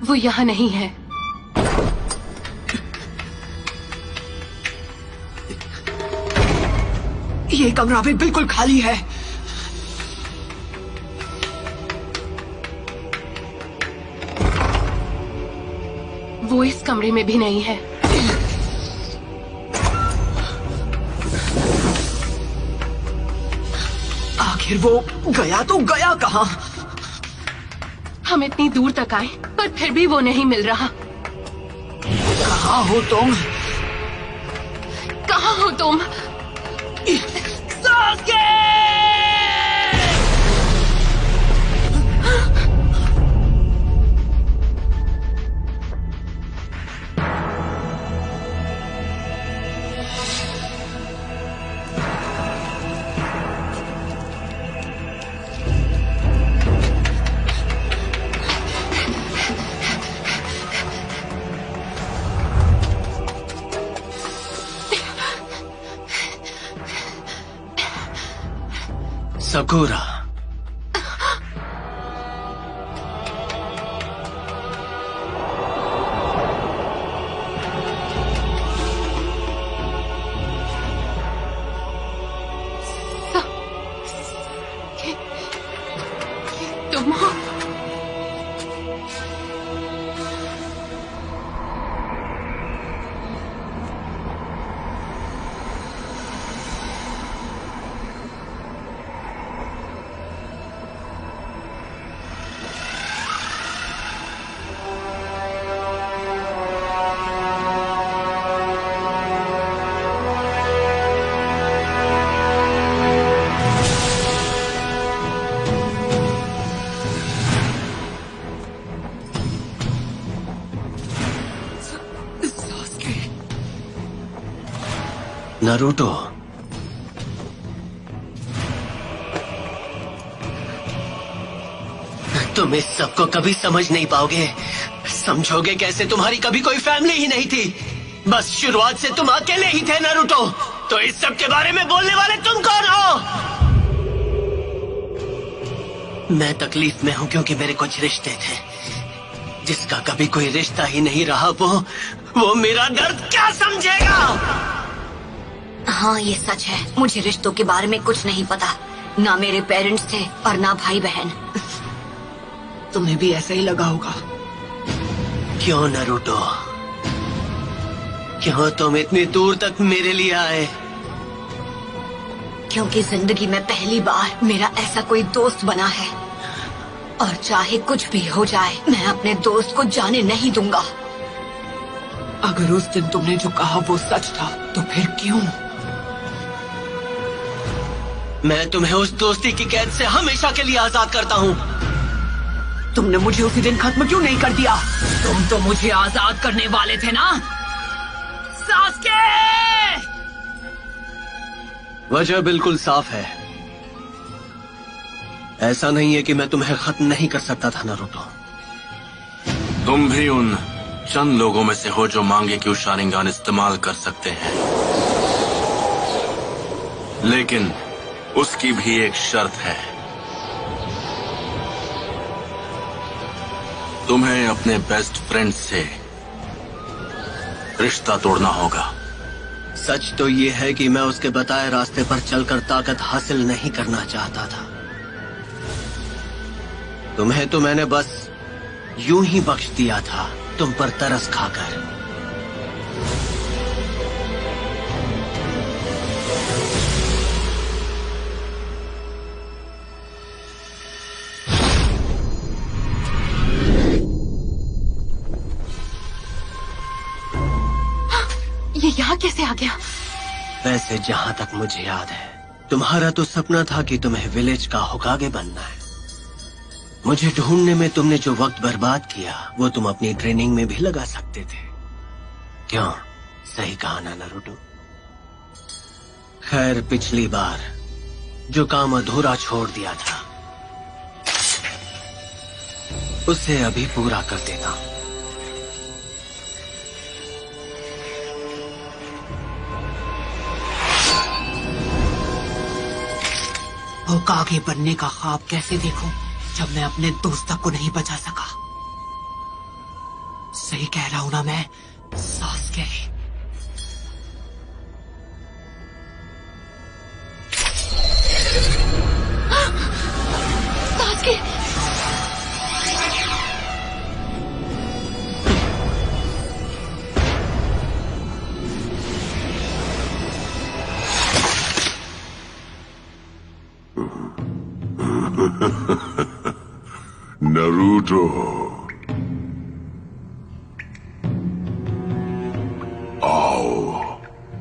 वो यहाँ नहीं है। ये कमरा भी बिल्कुल खाली है। वो इस कमरे में भी नहीं है। आखिर वो गया तो गया कहाँ? हम इतनी दूर तक आए पर फिर भी वो नहीं मिल रहा। कहाँ हो तुम? कहाँ हो तुम? सास्के! सकूरा, तुम हो? नारुतो, तुम इस सब को कभी समझ नहीं पाओगे। समझोगे कैसे? तुम्हारी कभी कोई फैमिली ही नहीं थी। बस शुरुआत से तुम अकेले ही थे नारुतो। तो इस सब के बारे में बोलने वाले तुम कौन हो? मैं तकलीफ में हूं क्योंकि मेरे कुछ रिश्ते थे। जिसका कभी कोई रिश्ता ही नहीं रहा, वो मेरा दर्द क्या समझेगा? हाँ, ये सच है। मुझे रिश्तों के बारे में कुछ नहीं पता। ना मेरे पेरेंट्स थे और ना भाई बहन। तुम्हें भी ऐसा ही लगा होगा। क्यों नारुतो? क्यों तुम इतनी दूर तक मेरे लिए आए? क्योंकि जिंदगी में पहली बार मेरा ऐसा कोई दोस्त बना है, और चाहे कुछ भी हो जाए मैं अपने दोस्त को जाने नहीं दूंगा। अगर उस दिन तुमने जो कहा वो सच था तो फिर क्यों? मैं तुम्हें उस दोस्ती की कैद से हमेशा के लिए आजाद करता हूँ। तुमने मुझे उसी दिन खत्म क्यों नहीं कर दिया? तुम तो मुझे आजाद करने वाले थे ना, सास्के! वजह बिल्कुल साफ है। ऐसा नहीं है कि मैं तुम्हें खत्म नहीं कर सकता था नारुतो। तुम भी उन चंद लोगों में से हो जो मांगे कि शारिंगान इस्तेमाल कर सकते हैं, लेकिन उसकी भी एक शर्त है। तुम्हें अपने बेस्ट फ्रेंड से रिश्ता तोड़ना होगा। सच तो ये है कि मैं उसके बताए रास्ते पर चलकर ताकत हासिल नहीं करना चाहता था। तुम्हें तो मैंने बस यूं ही बख्श दिया था, तुम पर तरस खाकर। ये यहाँ कैसे आ गया? वैसे जहाँ तक मुझे याद है, तुम्हारा तो सपना था कि तुम्हें विलेज का होकागे बनना है। मुझे ढूंढने में तुमने जो वक्त बर्बाद किया वो तुम अपनी ट्रेनिंग में भी लगा सकते थे। क्यों? सही कहा ना नारुतो? खैर, पिछली बार जो काम अधूरा छोड़ दिया था उसे अभी पूरा कर देता हूं। होकागे बनने का ख्वाब कैसे देखूं जब मैं अपने दोस्त को नहीं बचा सका? सही कह रहा हूं ना मैं, सास्के? सास्के! नरूटो, आओ,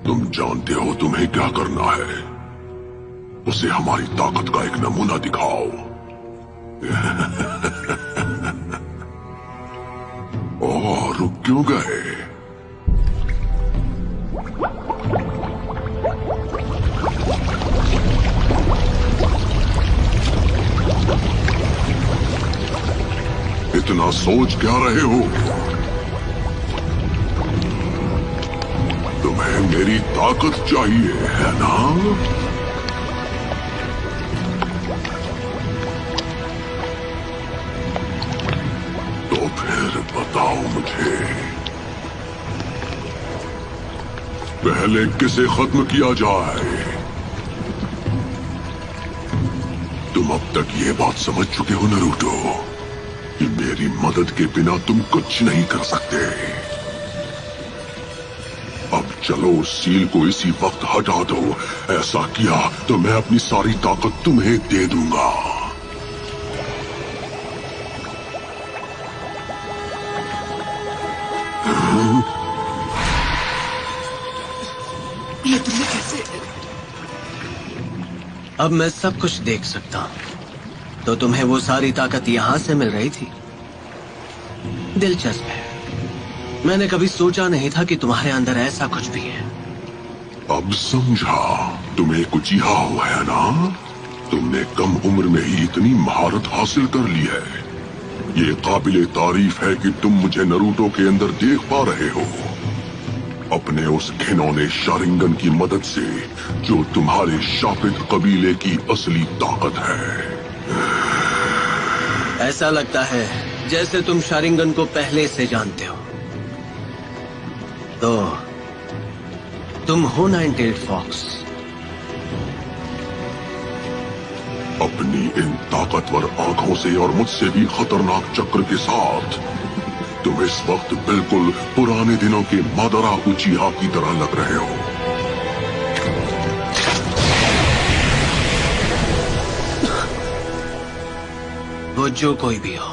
तुम जानते हो तुम्हें क्या करना है। उसे हमारी ताकत का एक नमूना दिखाओ। ओह, रुक क्यों गए? इतना सोच क्या रहे हो? तुम्हें मेरी ताकत चाहिए है ना? तो फिर बताओ मुझे, पहले किसे खत्म किया जाए? तुम अब तक ये बात समझ चुके हो नरूटो कि मेरी मदद के बिना तुम कुछ नहीं कर सकते। अब चलो उस सील को इसी वक्त हटा दो। ऐसा किया तो मैं अपनी सारी ताकत तुम्हें दे दूंगा। ये तुमने कैसे? अब मैं सब कुछ देख सकता हूँ। तो तुम्हें वो सारी ताकत यहाँ से मिल रही थी? दिलचस्प है। मैंने कभी सोचा नहीं था कि तुम्हारे अंदर ऐसा कुछ भी है। अब समझा, तुम्हें कुछ यहा हुआ है ना? तुमने कम उम्र में ही इतनी महारत हासिल कर ली है। ये काबिले तारीफ है कि तुम मुझे नरूटो के अंदर देख पा रहे हो। अपने उस घिनौने शारिंगन की मदद से, जो तुम्हारे शापित कबीले की असली ताकत है। ऐसा लगता है जैसे तुम शारिंगन को पहले से जानते हो। तो तुम हो नाइन-टेल्ड फॉक्स। अपनी इन ताकतवर आंखों से और मुझसे भी खतरनाक चक्र के साथ तुम इस वक्त बिल्कुल पुराने दिनों के मादरा उचिहा की तरह लग रहे हो। वो जो कोई भी हो,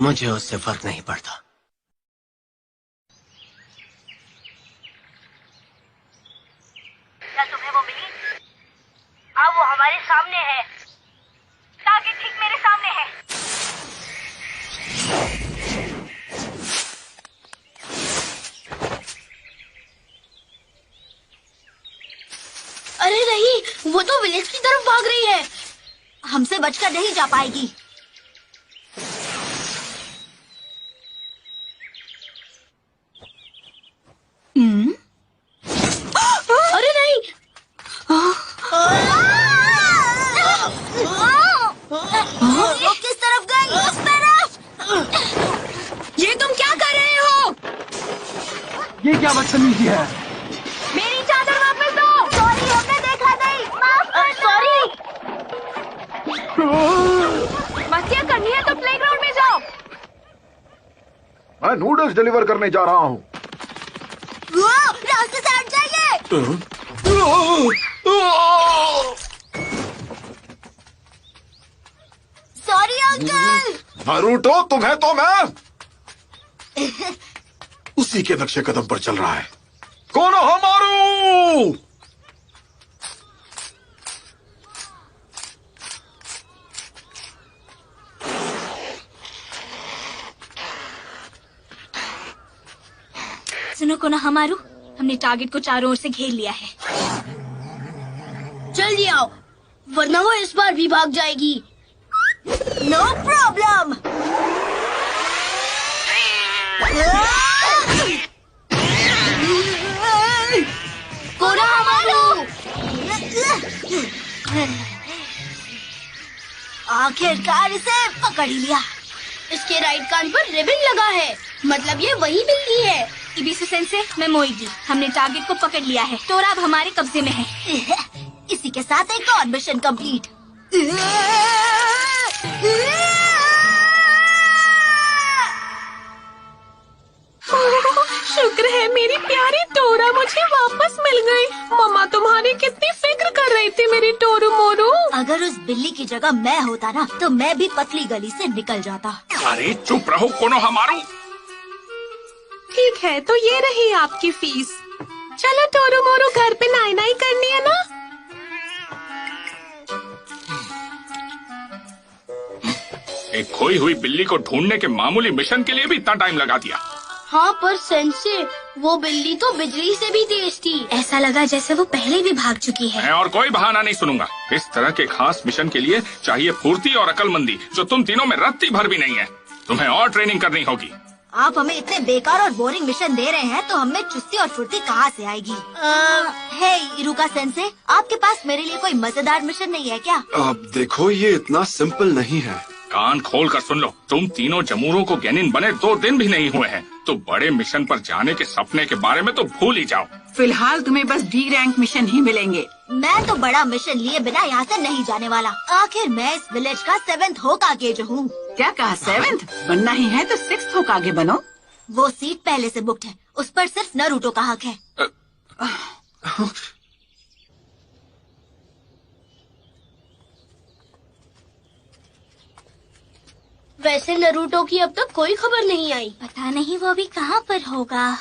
मुझे उससे फर्क नहीं पड़ता। क्या तुम्हें वो मिली? हाँ, वो हमारे सामने है। टारगेट ठीक मेरे सामने है। अरे नहीं, वो तो विलेज की तरफ भाग रही है। हमसे बचकर नहीं जा पाएगी। अरे नहीं। वो किस तरफ गई? उस तरफ। ये तुम क्या कर रहे हो? ये क्या बदतमीजी है? मेरी चादर वापस दो। सॉरी, हमने देखा नहीं। माफ कर दो। सॉरी। मस्तियाँ करनी है तो प्लेग्राउंड में जाओ। मैं नूडल्स डिलीवर करने जा रहा हूँ। रास्ते से हट जाइए। Sorry uncle. नरूटो, तुम्हें तो मैं उसी के नक्शे कदम पर चल रहा है। कोनोहमारू! सुनो कोनोहमारू, हमने टारगेट को चारों ओर से घेर लिया है। जल्दी आओ, वरना वो इस बार भी भाग जाएगी। No problem. कोनोहमारू! आखिरकार इसे पकड़ लिया। इसके राइट कान पर रिबन लगा है, मतलब ये वही बिल्ली है। इबिसु सेंसे, मैं मोइगी। हमने टारगेट को पकड़ लिया है। टोरा अब हमारे कब्जे में है। इसी के साथ एक और मिशन कंप्लीट। शुक्र है मेरी प्यारी टोरा मुझे वापस मिल गई। मम्मा तुम्हारी कितनी फिक्र कर रही थी मेरी टोरू मोरू। अगर उस बिल्ली की जगह मैं होता ना तो मैं भी पतली गली से निकल जाता। अरे चुप रहो कोनोहामारू। ठीक है, तो ये रही आपकी फीस। चलो टोरू मोरू, घर पे नाई नाई करनी है ना। एक खोई हुई बिल्ली को ढूंढने के मामूली मिशन के लिए भी इतना टाइम लगा दिया। हाँ, पर सेंसे वो बिल्ली तो बिजली से भी तेज थी। ऐसा लगा जैसे वो पहले भी भाग चुकी है। मैं और कोई बहाना नहीं सुनूंगा। इस तरह के खास मिशन के लिए चाहिए फुर्ती और अकलमंदी, जो तुम तीनों में रत्ती भर भी नहीं है। तुम्हें और ट्रेनिंग करनी होगी। आप हमें इतने बेकार और बोरिंग मिशन दे रहे हैं तो हमें चुस्ती और फुर्ती कहाँ से आएगी? हे इरुका सेंसे, आपके पास मेरे लिए कोई मजेदार मिशन नहीं है क्या? अब देखो, ये इतना सिंपल नहीं है। कान खोल कर सुन लो, तुम तीनों जमूरों को गेनिन बने 2 दिन भी नहीं हुए हैं, तो बड़े मिशन पर जाने के सपने के बारे में तो भूल ही जाओ। फिलहाल तुम्हें बस डी रैंक मिशन ही मिलेंगे। मैं तो बड़ा मिशन लिए बिना यहाँ से नहीं जाने वाला। आखिर मैं इस विलेज का 7th होकागे हूँ। क्या कहा 7th? बनना ही है तो 6th होकागे बनो। वो सीट पहले से बुकड है, उस पर सिर्फ नारुतो का हक है। वैसे नरूटो की अब तक कोई खबर नहीं आई। पता नहीं वो अभी कहाँ पर होगा।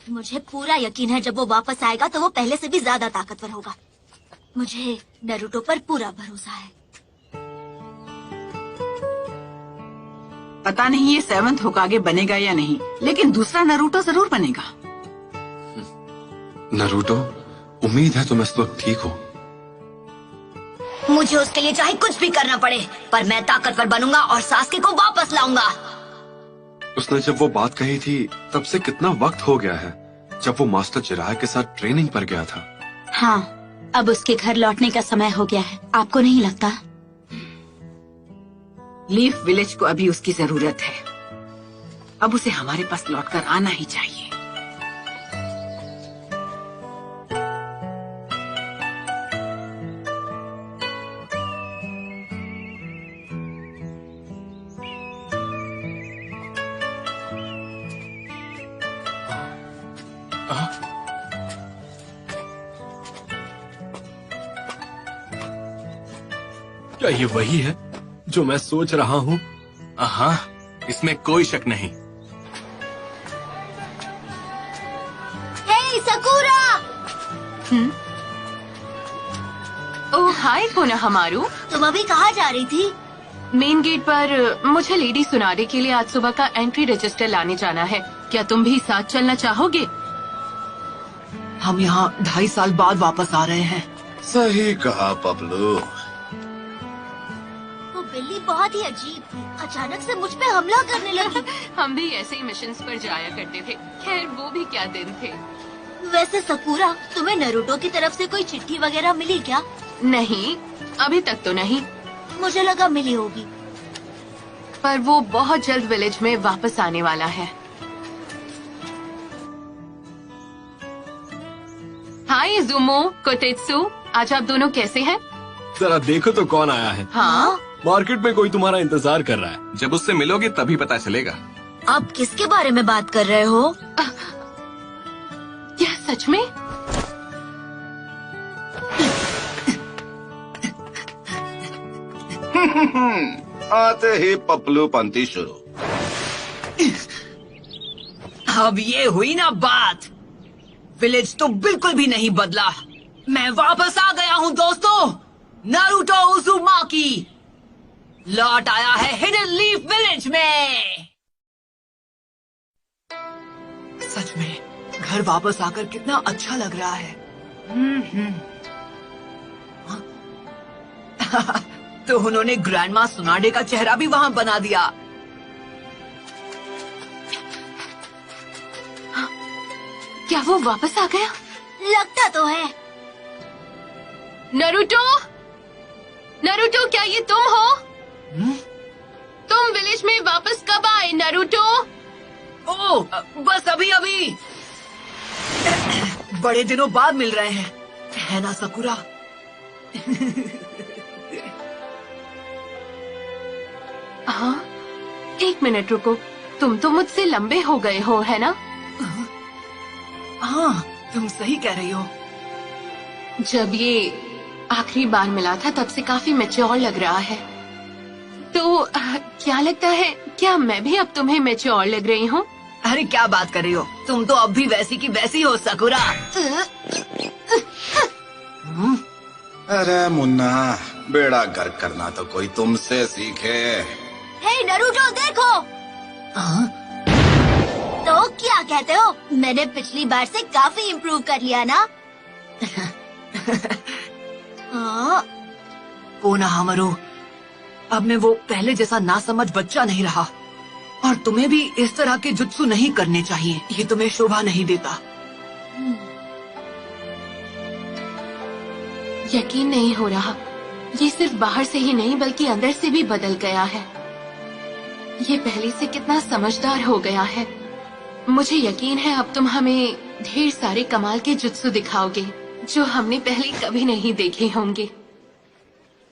मुझे पूरा यकीन है जब वो वापस आएगा तो वो पहले से भी ज्यादा ताकतवर होगा। मुझे नारुतो पर पूरा भरोसा है। पता नहीं ये 7th होकागे बनेगा या नहीं, लेकिन दूसरा नारुतो जरूर बनेगा। नारुतो, उम्मीद है तुम इस वक्त ठीक हो। मुझे उसके लिए चाहे कुछ भी करना पड़े, पर मैं ताकतवर बनूंगा और सास्के को वापस लाऊंगा। उसने जब वो बात कही थी तब से कितना वक्त हो गया है, जब वो मास्टर जिराय के साथ ट्रेनिंग पर गया था। हाँ, अब उसके घर लौटने का समय हो गया है। आपको नहीं लगता? लीफ विलेज को अभी उसकी जरूरत है। अब उसे हमारे पास लौटकर आना ही चाहिए। क्या ये वही है जो मैं सोच रहा हूँ? हाँ, इसमें कोई शक नहीं। हे सकुरा! ओह हाय कोनोहामारू, तुम अभी कहाँ जा रही थी? मेन गेट पर मुझे लेडी सुनारे के लिए आज सुबह का एंट्री रजिस्टर लाने जाना है। क्या तुम भी साथ चलना चाहोगे? हम यहाँ 2.5 साल बाद वापस आ रहे हैं। सही कहा पबलू। वो बिल्ली बहुत ही अजीब थी, अचानक से मुझ पे हमला करने लगी। हम भी ऐसे ही मिशंस पर जाया करते थे। खैर वो भी क्या दिन थे। वैसे सकुरा, तुम्हें नारुतो की तरफ से कोई चिट्ठी वगैरह मिली क्या? नहीं, अभी तक तो नहीं, मुझे लगा मिली होगी। पर वो बहुत जल्द विलेज में वापस आने वाला है। हाय ज़ुमो, कोतेत्सु, आज आप दोनों कैसे हैं? जरा देखो तो कौन आया है। हाँ, मार्केट में कोई तुम्हारा इंतजार कर रहा है। जब उससे मिलोगे तभी पता चलेगा। आप किसके बारे में बात कर रहे हो? क्या सच में? आते ही पपलू पंती शुरू। अब ये हुई ना बात। विलेज तो बिल्कुल भी नहीं बदला। मैं वापस आ गया हूँ दोस्तों। नारुतो उज़ुमाकी लौट आया है हिडन लीफ विलेज में। सच में घर वापस आकर कितना अच्छा लग रहा है। तो उन्होंने ग्रैंडमा सुनाडे का चेहरा भी वहाँ बना दिया। क्या वो वापस आ गया? लगता तो है। नारुतो, नारुतो, क्या ये तुम हो? तुम विलेज में वापस कब आए नारुतो? ओ, बस अभी अभी। बड़े दिनों बाद मिल रहे हैं, है ना सकुरा? हाँ, 1 मिनट रुको। तुम तो मुझसे लंबे हो गए हो, है ना? हाँ, तुम सही कह रही हो। जब ये आखिरी बार मिला था तब से काफी मैच्योर लग रहा है। तो क्या लगता है, क्या मैं भी अब तुम्हें मैच्योर लग रही हूँ? अरे क्या बात कर रही हो, तुम तो अब भी वैसी की वैसी हो सकुरा। अरे मुन्ना, बेड़ा गर्क करना तो कोई तुमसे सीखे। हे नारुतो, देखो। तो क्या कहते हो, मैंने पिछली बार से काफी इम्प्रूव कर लिया ना? कोनोहामारू, अब मैं वो पहले जैसा नासमझ बच्चा नहीं रहा, और तुम्हें भी इस तरह के जुत्सु नहीं करने चाहिए। ये तुम्हें शोभा नहीं देता। यकीन नहीं हो रहा, ये सिर्फ बाहर से ही नहीं बल्कि अंदर से भी बदल गया है। ये पहले से कितना समझदार हो गया है। मुझे यकीन है अब तुम हमें ढेर सारे कमाल के जुत्सु दिखाओगे जो हमने पहले कभी नहीं देखे होंगे।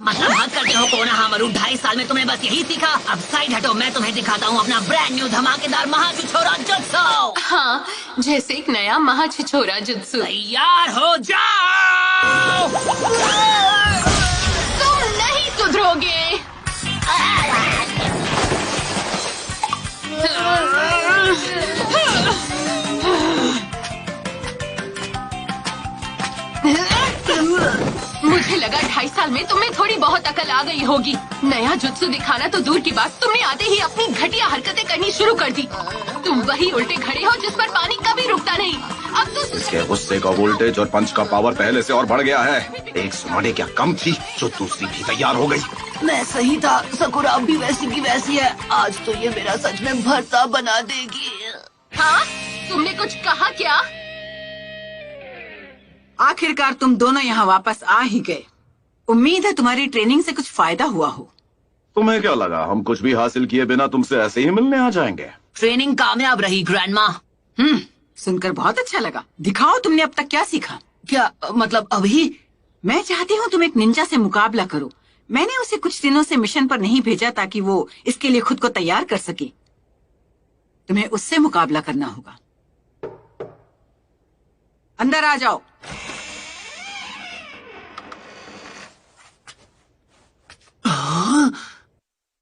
मतलब हद करते हो कोनोहामारू, 2.5 साल में तुम्हें बस यही सीखा। अब साइड हटो, मैं तुम्हें दिखाता हूँ अपना ब्रांड न्यू धमाकेदार महाछिछोरा जुत्सु। हाँ, जैसे एक नया महाछिछोरा जुत्सु। तैयार हो जाओ। तुम नहीं सुधरोगे। मुझे लगा 2.5 साल में तुम्हें थोड़ी बहुत अकल आ गई होगी। नया जुत्सु दिखाना तो दूर की बात, तुमने आते ही अपनी घटिया हरकतें करनी शुरू कर दी। तुम वही उल्टे खड़े हो जिस पर पानी कभी रुकता नहीं। अब तो इसके गुस्से का वोल्टेज और पंच का पावर पहले से और बढ़ गया है। एक सुनाने क्या कम थी जो दूसरी भी तैयार हो गई। मैं सही था, सकुरा अब भी वैसी की वैसी है। आज तो ये मेरा सच में भरता बना देगी। हाँ, तुमने कुछ कहा क्या? आखिरकार तुम दोनों यहाँ वापस आ ही गए। उम्मीद है तुम्हारी ट्रेनिंग से कुछ फायदा हुआ हो। तुम्हें क्या लगा हम कुछ भी हासिल किए बिना तुमसे ऐसे ही मिलने आ जाएंगे? ट्रेनिंग कामयाब रही ग्रैंडमा। सुनकर बहुत अच्छा लगा। दिखाओ तुमने अब तक क्या सीखा। क्या मतलब अभी? मैं चाहती हूँ तुम एक निंजा से मुकाबला करो। मैंने उसे कुछ दिनों से मिशन पर नहीं भेजा ताकि वो इसके लिए खुद को तैयार कर सके। तुम्हें उससे मुकाबला करना होगा। अंदर आ जाओ।